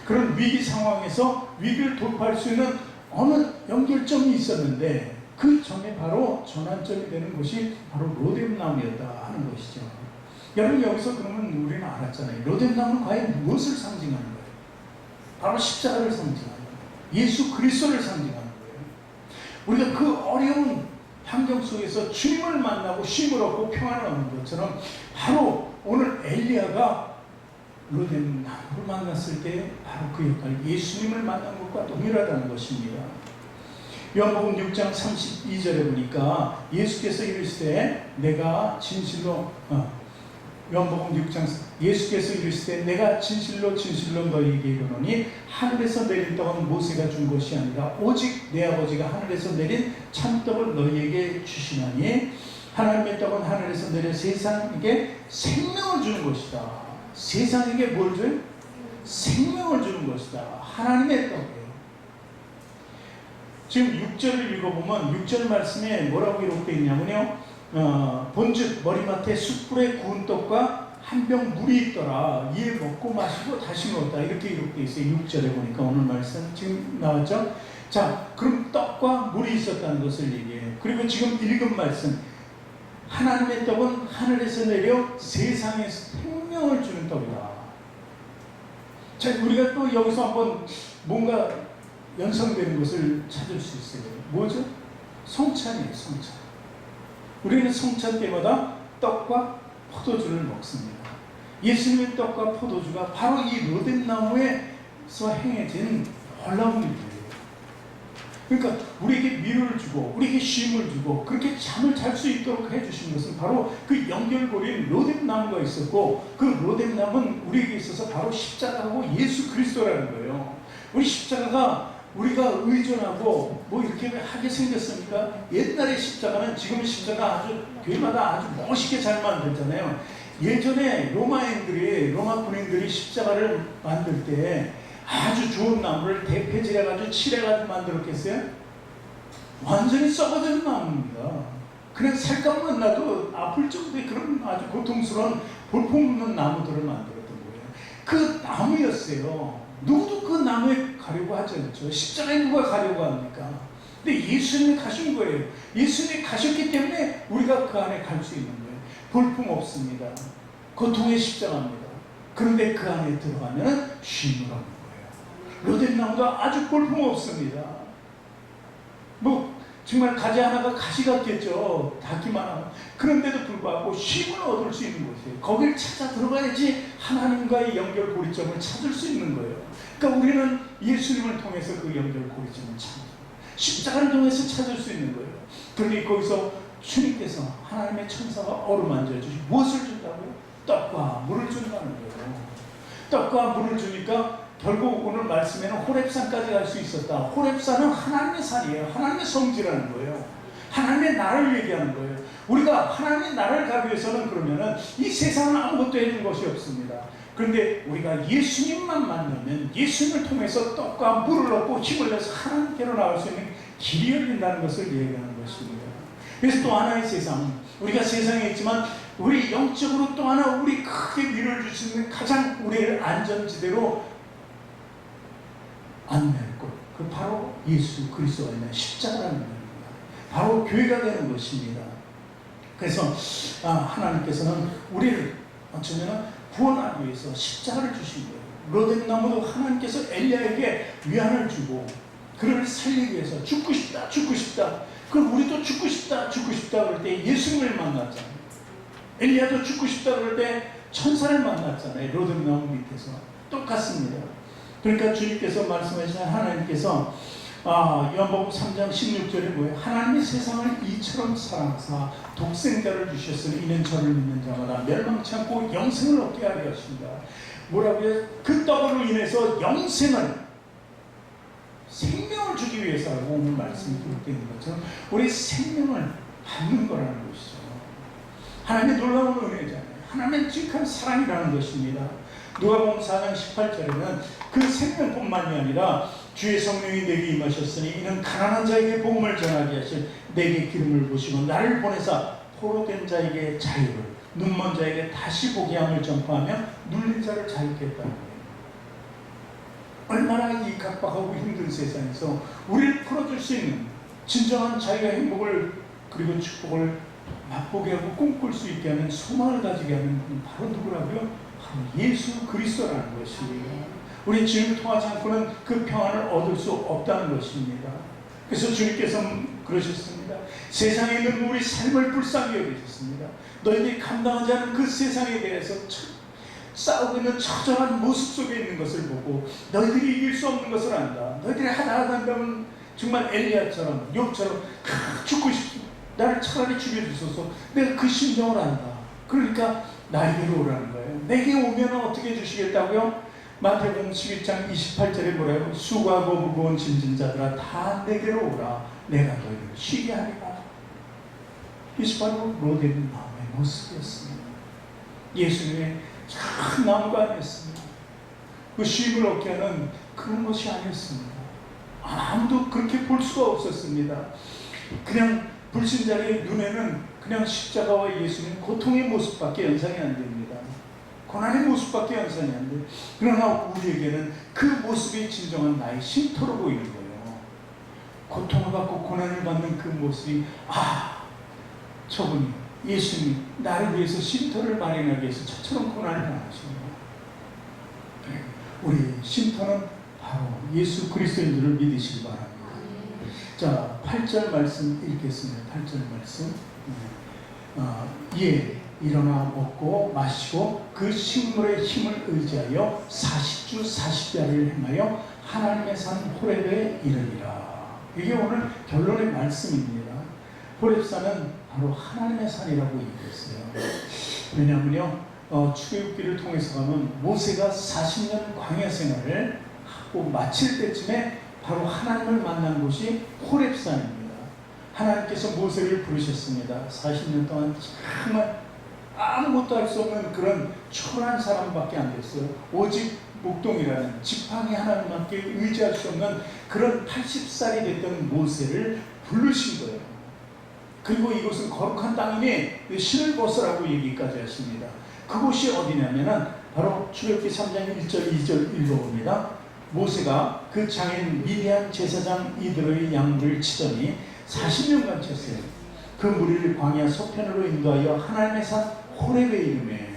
그런 위기 상황에서 위기를 돌파할 수 있는 어느 연결점이 있었는데 그 점이 바로 전환점이 되는 것이 바로 로뎀 나무였다 하는 것이죠. 여러분, 여기서 그러면 우리는 알았잖아요. 로뎀 나무는 과연 무엇을 상징하는 거예요? 바로 십자가를 상징하는 거예요. 예수 그리스도를 상징하는 거예요. 우리가 그 어려운 환경 속에서 주님을 만나고 쉼을 얻고 평안을 얻는 것처럼 바로 오늘 엘리야가 로뎀 나무를 만났을 때 바로 그 역할, 예수님을 만난 것과 동일하다는 것입니다. 요한복음 6장 32절에 보니까 예수께서 이르시되 내가 진실로 요한복음 6장 예수께서 이르시되 내가 진실로 진실로 너희에게 이르노니 하늘에서 내린 떡은 모세가 준 것이 아니라 오직 내 아버지가 하늘에서 내린 참떡을 너희에게 주시나니 하나님의 떡은 하늘에서 내려 세상에게 생명을 주는 것이다. 세상에게 뭘 줘요? 생명을 주는 것이다. 하나님의 떡이에요. 지금 6절을 읽어보면 6절 말씀에 뭐라고 기록되어 있냐면요, 본즉 머리맡에 숯불에 구운 떡과 한 병 물이 있더라. 이에 먹고 마시고 다시 먹었다. 이렇게 기록되어 있어요. 6절에 보니까 오늘 말씀 지금 나왔죠. 자, 그럼 떡과 물이 있었다는 것을 얘기해요. 그리고 지금 읽은 말씀, 하나님의 떡은 하늘에서 내려 세상에 생명을 주는 떡이다. 자, 우리가 또 여기서 한번 뭔가 연상되는 것을 찾을 수 있어요. 뭐죠? 성찬이에요. 성찬. 우리는 성찬 때마다 떡과 포도주를 먹습니다. 예수님의 떡과 포도주가 바로 이 로뎀 나무에서 행해진 놀라운 일이에요. 그러니까 우리에게 위로를 주고 우리에게 쉼을 주고 그렇게 잠을 잘 수 있도록 해주신 것은 바로 그 연결고리인 로뎀 나무가 있었고, 그 로뎀 나무는 우리에게 있어서 바로 십자가하고 예수 그리스도라는 거예요. 우리 십자가가 우리가 의존하고 뭐 이렇게 하게 생겼습니까? 옛날의 십자가는 지금의 십자가 아주 교회마다 아주 멋있게 잘 만들잖아요. 예전에 로마 군인들이 십자가를 만들 때 아주 좋은 나무를 대패질해가지고 칠해가지고 만들었겠어요? 완전히 썩어진 나무입니다. 그냥 색감만 나도 아플 정도의 그런 아주 고통스러운 볼품없는 나무들을 만들었던 거예요. 그 나무였어요. 누구도 그 나무에 가려고 하지 않죠. 십자가에 누가 가려고 합니까? 근데 예수님이 가신 거예요. 예수님이 가셨기 때문에 우리가 그 안에 갈 수 있는 거예요. 볼품 없습니다. 고통의 십자가입니다. 그런데 그 안에 들어가면 쉼을 얻는 거예요. 로뎀 나무가 아주 볼품 없습니다. 뭐 정말 가지 하나가 가시 같겠죠. 닿기만 하면. 그런데도 불구하고 쉼을 얻을 수 있는 곳이에요. 거길 찾아 들어가야지 하나님과의 연결 고리점을 찾을 수 있는 거예요. 그러니까 우리는 예수님을 통해서 그 연결 고리점을 찾는 거예요. 십자가를 통해서 찾을 수 있는 거예요. 그러니 거기서 주님께서 하나님의 천사가 어루만져 주시 무엇을 준다고요? 떡과 물을 준다는 거예요. 떡과 물을 주니까 결국 오늘 말씀에는 호렙산까지 갈 수 있었다. 호렙산은 하나님의 산이에요. 하나님의 성지라는 거예요. 하나님의 나라를 얘기하는 거예요. 우리가 하나님의 나라를 가기 위해서는 그러면은 이 세상은 아무것도 해준 것이 없습니다. 그런데 우리가 예수님만 만나면 예수님을 통해서 떡과 물을 얻고 힘을 내서 하나님께로 나갈 수 있는 길이 열린다는 것을 얘기하는 것입니다. 그래서 또 하나의 세상, 우리가 세상에 있지만 우리 영적으로 또 하나 우리 크게 위로를 줄 수 있는 가장 우리의 안전지대로 안내할 것, 그 바로 예수 그리스도가 있는 십자가라는 겁니다. 바로 교회가 되는 것입니다. 그래서 하나님께서는 우리를 어쩌면 구원하기 위해서 십자가를 주신 거예요. 로뎀 나무도 하나님께서 엘리야에게 위안을 주고 그를 살리기 위해서 죽고 싶다. 그럼 우리도 죽고 싶다 그럴 때 예수님을 만났잖아요. 엘리야도 죽고 싶다 그럴 때 천사를 만났잖아요. 로뎀나무 밑에서. 똑같습니다. 그러니까 주님께서 말씀하신 하나님께서 요한복음 3장 16절에 뭐예요? 하나님이 세상을 이처럼 사랑하사 독생자를 주셨으니 이는 저를 믿는 자마다 멸망치 않고 영생을 얻게 하려 하십니다. 뭐라고요? 그 떡으로 인해서 영생을, 생명을 주기 위해서라고 오늘 말씀이 기록되는 것처럼 우리 생명을 받는 거라는 것이죠. 하나님의 놀라운 은혜잖아요. 하나님의 지극한 사랑이라는 것입니다. 누가복음 4장 18절에는 그 생명뿐만이 아니라 주의 성령이 내게 임하셨으니 이는 가난한 자에게 복음을 전하게 하실 내게 기름을 부으시고 나를 보내사 포로된 자에게 자유를, 눈먼 자에게 다시 보게 함을 전파하며 눌린 자를 자유케 했다는 거예요. 얼마나 이 각박하고 힘든 세상에서 우리를 풀어줄 수 있는 진정한 자유와 행복을 그리고 축복을 맛보게 하고 꿈꿀 수 있게 하는 소망을 가지게 하는 분은 바로 누구라고요? 바로 예수 그리스도라는 것입니다. 우리 주님을 통하지 않고는 그 평안을 얻을 수 없다는 것입니다. 그래서 주님께서 그러셨습니다. 세상에 있는 우리 삶을 불쌍히 여기셨습니다. 너희들이 감당하지 않은 그 세상에 대해서 싸우고 있는 처절한 모습 속에 있는 것을 보고 너희들이 이길 수 없는 것을 안다. 너희들이 하다 한다면 정말 엘리야처럼 욥처럼 죽고 싶습니다. 나를 차라리 죽여주소서. 내가 그 심정을 안다. 그러니까 나에게로 오라는 거예요. 내게 오면 어떻게 해주시겠다고요? 마태복음 11장 28절에 뭐라고? 수고하고 무거운 짐진 자들아 다 내게로 오라. 내가 너희를 쉬게 하리라. 이것이 바로 로뎀나무의 모습이었습니다. 예수님의 참 나무가 아니었습니다. 그 쉼을 얻게 하는 그런 것이 아니었습니다. 아무도 그렇게 볼 수가 없었습니다. 그냥 불신자의 눈에는 그냥 십자가와 예수님 고통의 모습밖에 연상이 안 됩니다. 고난의 모습밖에 연상이 안 돼요. 그러나 우리에게는 그 모습이 진정한 나의 쉼터로 보이는 거예요. 고통을 받고 고난을 받는 그 모습이 저분이 예수님 나를 위해서 쉼터를 마련하기 위해서 저처럼 고난을 당하십니다. 우리 쉼터는 바로 예수 그리스도인 줄을 믿으시기 바랍니다. 자, 8절 말씀 읽겠습니다. 8절 말씀. 일어나 먹고 마시고 그 식물의 힘을 의지하여 40주 40야를 행하여 하나님의 산 호렙에 이르리라. 이게 오늘 결론의 말씀입니다. 호렙산은 바로 하나님의 산이라고 얘기했어요. 왜냐하면요, 출애굽기를 통해서 가면 모세가 40년 광야 생활을 하고 마칠 때쯤에 바로 하나님을 만난 곳이 호렙산입니다. 하나님께서 모세를 부르셨습니다. 40년 동안 정말 아무것도 할 수 없는 그런 초라한 사람밖에 안 됐어요. 오직 목동이라는 지팡이 하나님밖에 의지할 수 없는 그런 80살이 됐던 모세를 부르신 거예요. 그리고 이곳은 거룩한 땅이니 신을 벗으라고 얘기까지 하십니다. 그곳이 어디냐면은 바로 출애굽기 3장 1절 2절 읽어봅니다. 모세가 그 장인 미디안 제사장 이드로의 양물을 치더니 40년간 쳤어요. 그 무리를 광야 서편으로 인도하여 하나님의 산 호렙에 이름에,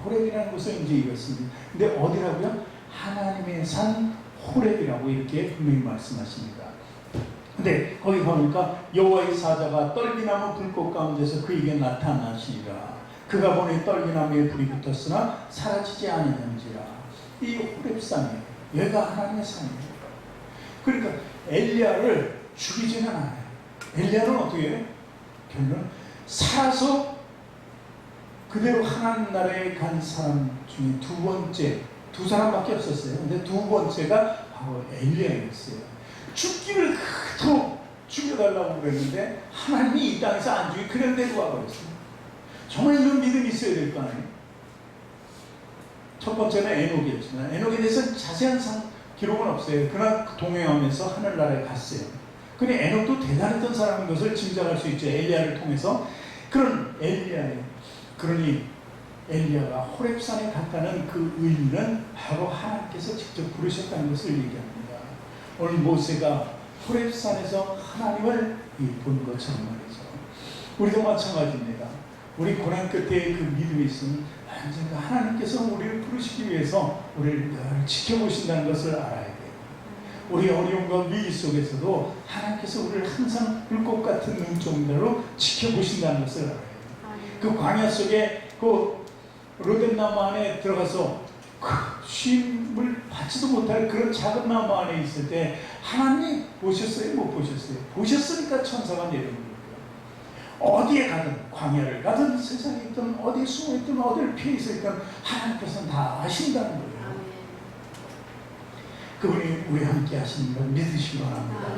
호렙이라는 곳은 이제 이것입니다. 근데 어디라고요? 하나님의 산 호렙이라고 이렇게 분명히 말씀하십니다. 근데 거기 보니까 여호와의 사자가 떨기나무 불꽃 가운데서 그에게 나타나시니라. 그가 보니 떨기나무에 불이 붙었으나 사라지지 않으는지라. 이 호렙산이에요. 여기가 하나님의 산이에요. 그러니까 엘리야를 죽이지는 않아요. 엘리야는 어떻게 해요? 결론 살아서 그대로 하나님 나라에 간 사람 중에 두 번째, 두 사람밖에 없었어요. 근데 두 번째가 바로 엘리야였어요. 죽기를 그토록 죽여달라고 그랬는데 하나님이 이 땅에서 안 죽이 그냥 데리고 와버렸어요. 정말 이런 믿음이 있어야 될 거 아니에요. 첫 번째는 에녹이었지만 에녹에 대해서는 자세한 기록은 없어요. 그러나 동행하면서 하늘나라에 갔어요. 근데 에녹도 대단했던 사람인 것을 짐작할 수 있죠. 엘리야를 통해서. 그런 엘리야예요. 그러니 엘리야가 호렙산에 갔다는 그 의미는 바로 하나님께서 직접 부르셨다는 것을 얘기합니다. 오늘 모세가 호렙산에서 하나님을 본 것처럼 말이죠. 우리도 마찬가지입니다. 우리 고난 끝에 그 믿음이 있으면 언젠가 하나님께서 우리를 부르시기 위해서 우리를 늘 지켜보신다는 것을 알아야 돼요. 우리 어려움과 위기 속에서도 하나님께서 우리를 항상 불꽃 같은 눈동자로 지켜보신다는 것을 알아요. 그 광야 속에 그 로뎀 나무 안에 들어가서 그 쉼을 받지도 못할 그런 작은 나무 안에 있을 때 하나님 보셨어요? 못 보셨어요? 보셨으니까 천사가 내려온 거예요. 어디에 가든, 광야를 가든, 세상에 있든, 어디에 숨어 있든, 어디를 피해 있든 하나님께서는 다 아신다는 거예요. 그분이 우리 함께 하시는 걸 믿으시기 바랍니다.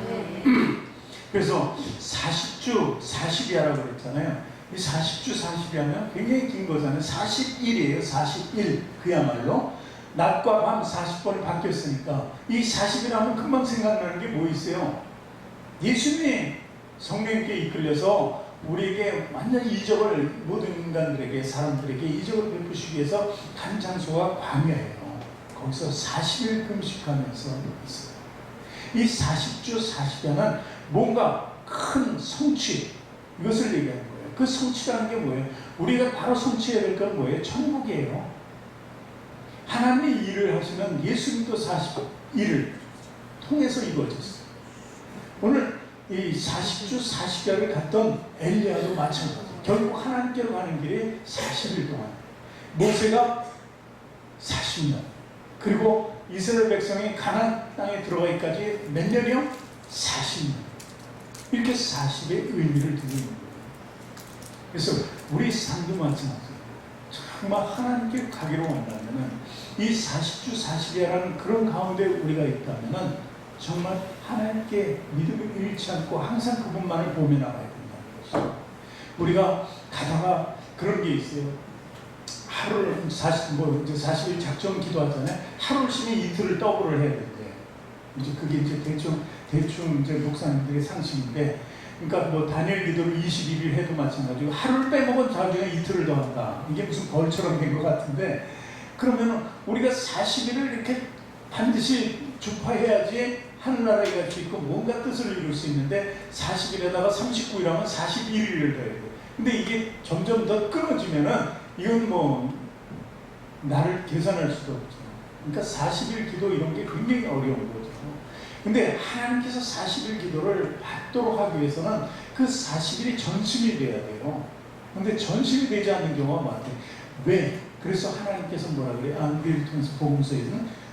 그래서 40주 40야라고 그랬잖아요. 이 40주 40야면 굉장히 긴 거잖아요. 41이에요. 41. 그야말로 낮과 밤 40번이 바뀌었으니까 이 40이라면 금방 생각나는 게 뭐 있어요? 예수님이 성령님께 이끌려서 우리에게 완전 이적을, 모든 인간들에게, 사람들에게 이적을 베푸시기 위해서 간 장소가 광야예요. 거기서 40일 금식하면서 있어요. 이 40주 40야는 뭔가 큰 성취, 이것을 얘기하는 거예요. 그 성취라는 게 뭐예요? 우리가 바로 성취해야 될 건 뭐예요? 천국이에요. 하나님이 일을 하시는 예수님도 41을 통해서 이루어졌어요. 오늘 이 40주 40야를 갔던 엘리야도 마찬가지예요. 결국 하나님께로 가는 길이 40일 동안, 모세가 40년, 그리고 이스라엘 백성이 가나안 땅에 들어가기까지 몇 년이요? 40년. 이렇게 40의 의미를 두고 있는 거예요. 그래서 우리 삶도 마찬가지예요. 정말 하나님께 가기로 원하면은 이 40주 40야라는 그런 가운데 우리가 있다면은 정말 하나님께 믿음을 잃지 않고 항상 그분만을 보며 나가야 된다는 것이죠. 우리가 가다가 그런 게 있어요. 하루를 40일 작정 기도하잖아요. 하루를 쉬면 이틀을 더블을 해야 된대. 이제 그게 이제 대충 이제 목사님들의 상식인데, 그러니까 뭐 단일 기도를 21일 해도 마찬가지고 하루를 빼먹은 자중에 이틀을 더 한다. 이게 무슨 벌처럼 된 것 같은데, 그러면 우리가 40일을 이렇게 반드시 주파해야지 하늘나라에 갈 수 있고 뭔가 뜻을 이룰 수 있는데 40일에다가 39일 하면 41일을 더해야 돼. 근데 이게 점점 더 끊어지면은 이건 뭐 나를 계산할 수도 없죠. 그러니까 40일 기도 이런 게 굉장히 어려운 거죠. 근데 하나님께서 40일 기도를 받도록 하기 위해서는 그 40일이 전심이 돼야 돼요. 근데 전심이 되지 않는 경우가 많아요. 왜? 그래서 하나님께서 뭐라 그래요? 우리를 통해서 복음서에는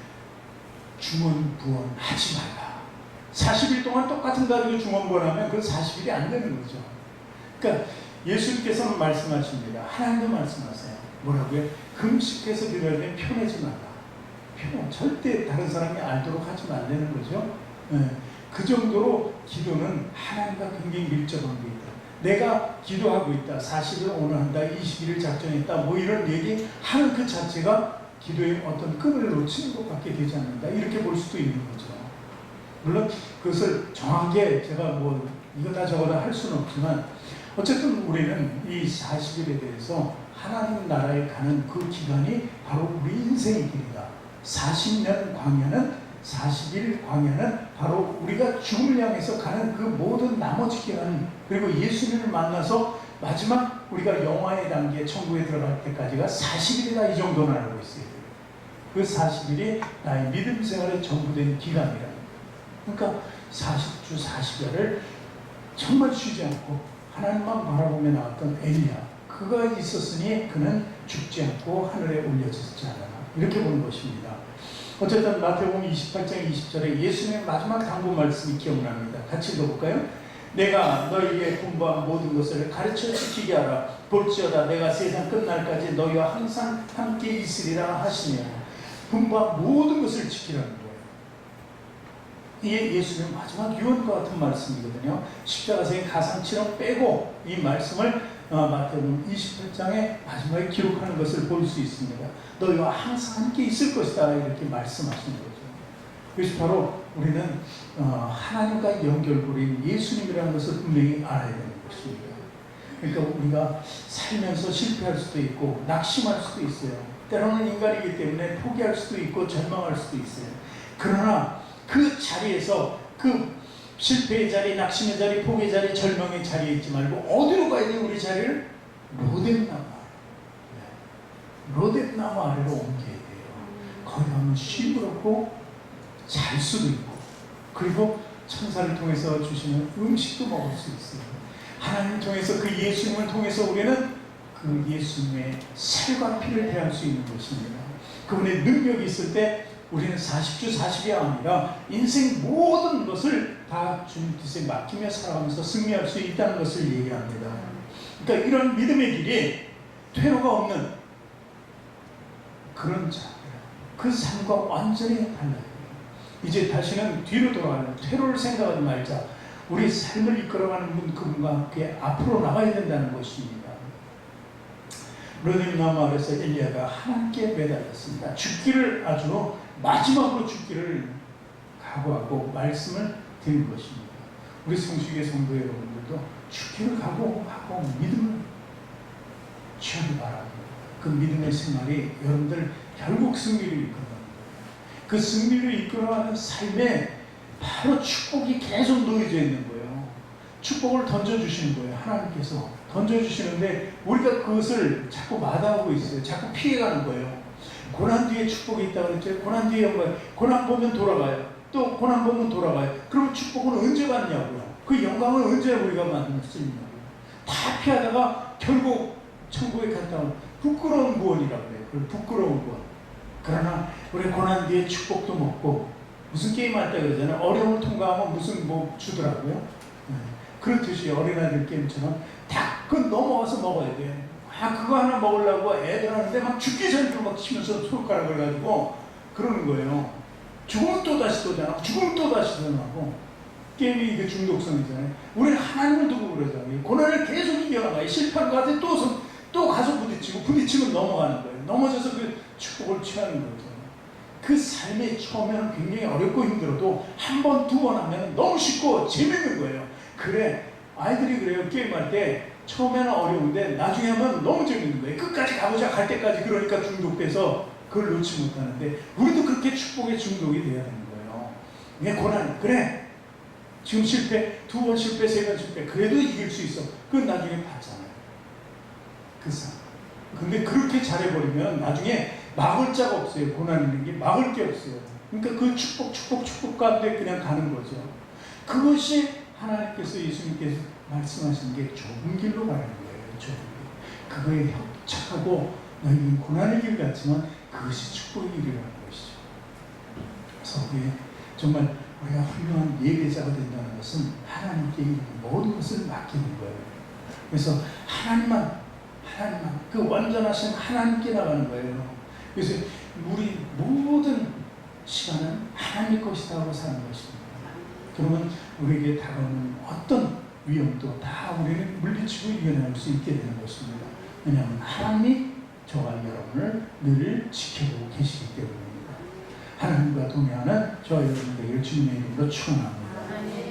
중언부언 하지 말라. 40일 동안 똑같은 가지고 중언부언하면 그 40일이 안 되는 거죠. 그러니까 예수님께서는 말씀하십니다. 하나님도 말씀하세요. 뭐라고요? 금식해서 드려야 되면 표내지 말라. 절대 다른 사람이 알도록 하지 말라는 거죠. 네. 그 정도로 기도는 하나님과 굉장히 밀접한 게 있다. 내가 기도하고 있다. 40일 오늘 한다. 20일을 작정했다. 뭐 이런 얘기 하는 그 자체가 기도의 어떤 끈을 놓치는 것밖에 되지 않는다. 이렇게 볼 수도 있는 거죠. 물론 그것을 정확하게 제가 뭐 이거다 저거다 할 수는 없지만 어쨌든 우리는 이 40일에 대해서 하나님 나라에 가는 그 기간이 바로 우리 인생의 길이다. 40년 광야는 40일 광야는 바로 우리가 죽음을 향해서 가는 그 모든 나머지 기간, 그리고 예수님을 만나서 마지막 우리가 영화의 단계 천국에 들어갈 때까지가 40일이다. 이 정도는 알고 있어요. 그 40일이 나의 믿음 생활에 전부된 기간이라는 거예요. 그러니까 40주 40야를 정말 쉬지 않고 하나님만 바라보며 나왔던 엘리야, 그가 있었으니 그는 죽지 않고 하늘에 올려졌지 않았나, 이렇게 보는 것입니다. 어쨌든 마태복음 28장 20절에 예수님의 마지막 당부 말씀이 기억납니다. 같이 읽어볼까요? 내가 너희에게 분부한 모든 것을 가르쳐 지키게 하라. 볼지어다 내가 세상 끝날까지 너희와 항상 함께 있으리라 하시며, 분부한 모든 것을 지키라는 거예요. 이게 예수님의 마지막 유언과 같은 말씀이거든요. 십자가상의 가상처럼 빼고 이 말씀을 마태복음 28장에 마지막에 기록하는 것을 볼 수 있습니다. 너희와 항상 함께 있을 것이다. 이렇게 말씀하시는 거죠. 그래서 바로 우리는 하나님과 연결고리인 예수님이라는 것을 분명히 알아야 되는 것입니다. 그러니까 우리가 살면서 실패할 수도 있고 낙심할 수도 있어요. 때로는 인간이기 때문에 포기할 수도 있고 절망할 수도 있어요. 그러나 그 자리에서 그 실패의 자리, 낙심의 자리, 포기의 자리, 절망의 자리에 있지 말고 어디로 가야 돼? 우리 자리를 로뎀나무 아래로 옮겨야 돼요. 거기 가면 쉼을 얻고 잘 수도 있고, 그리고 천사를 통해서 주시는 음식도 먹을 수 있어요. 하나님을 통해서, 그 예수님을 통해서 우리는 그 예수님의 살과 피를 대할 수 있는 것입니다. 그분의 능력이 있을 때 우리는 40주 40이 아니라 인생 모든 것을 다 주님 뜻에 맡기며 살아가면서 승리할 수 있다는 것을 얘기합니다. 그러니까 이런 믿음의 길이 퇴로가 없는 그런 자, 그 삶과 완전히 달라요. 이제 다시는 뒤로 돌아가는 퇴로를 생각하지 말자. 우리 삶을 이끌어가는 분, 그분과 함께 앞으로 나가야 된다는 것입니다. 로뎀나 마을에서 엘리야가 하나님께 매달렸습니다. 죽기를 아주 마지막으로 죽기를 각오하고 말씀을 드린 것입니다. 우리 성수기의 성도 여러분들도 죽기를 각오하고 믿음을 취하기 바랍니다. 그 믿음의 생활이 여러분들 결국 승리를 이끌어갑니다. 그 승리를 이끌어가는 삶에 바로 축복이 계속 놓여져 있는 거예요. 축복을 던져주시는 거예요. 하나님께서 던져주시는데 우리가 그것을 자꾸 마다하고 있어요. 자꾸 피해가는 거예요. 고난 뒤에 축복이 있다고 그랬죠. 고난 뒤에 영광, 고난 보면 돌아가요. 또 고난 보면 돌아가요. 그럼 축복은 언제 받냐고요. 그 영광을 언제 우리가 만들 수 있냐고요. 다 피하다가 결국 천국에 갔다 온 부끄러운 구원이라고 해요. 그 부끄러운 구원. 그러나 우리 고난 뒤에 축복도 먹고 무슨 게임 할 때 그러잖아요. 어려움을 통과하면 무슨 뭐 주더라고요. 그렇듯이 어린아이들 게임처럼 다 그건 넘어가서 먹어야 돼요. 그거 하나 먹으려고 애들 하는데 막 죽기 전에 막 치면서 손가락을 가지고 그러는 거예요. 죽으면 또 다시 도전하고 죽으면 또 다시 도전하고 게임이 이게 중독성이잖아요. 우리는 하나님을 두고 그러잖아요. 고난을 계속 이겨나가요. 실패한 것 같아 또 가서 부딪히면 넘어가는 거예요. 넘어져서 그 축복을 취하는 거죠. 그 삶이 처음에는 굉장히 어렵고 힘들어도 한 번, 두 번 하면 너무 쉽고 재밌는 거예요. 그래, 아이들이 그래요. 게임할 때 처음에는 어려운데 나중에 하면 너무 재밌는 거예요. 끝까지 가보자 갈 때까지 그러니까 중독돼서 그걸 놓지 못하는데 우리도 그렇게 축복에 중독이 돼야 되는 거예요. 왜 고난, 그래. 지금 실패, 두 번 실패, 세 번 실패. 그래도 이길 수 있어. 그건 나중에 봤잖아요. 그 삶. 근데 그렇게 잘해버리면 나중에 막을 자가 없어요. 고난 있는 게 막을 게 없어요. 그러니까 그 축복 가운데 그냥 가는 거죠. 그것이 하나님께서 예수님께서 말씀하신 게 좁은 길로 가는 거예요. 좁은 길. 그거에 협착하고 너희는 고난의 길 같지만 그것이 축복의 길이라는 것이죠. 그래서 우리 정말 우리가 훌륭한 예배자가 된다는 것은 하나님께 이 모든 것을 맡기는 거예요. 그래서 하나님만 그 완전하신 하나님께 나가는 거예요. 그래서 우리 모든 시간은 하나님의 것이다 하고 사는 것입니다. 그러면 우리에게 다가오는 어떤 위험도 다 우리는 물리치고 이겨낼 수 있게 되는 것입니다. 왜냐하면 하나님이 저와 여러분을 늘 지켜보고 계시기 때문입니다. 하나님과 동행하는 저와 여러분에게 주님의 이름으로 축원합니다.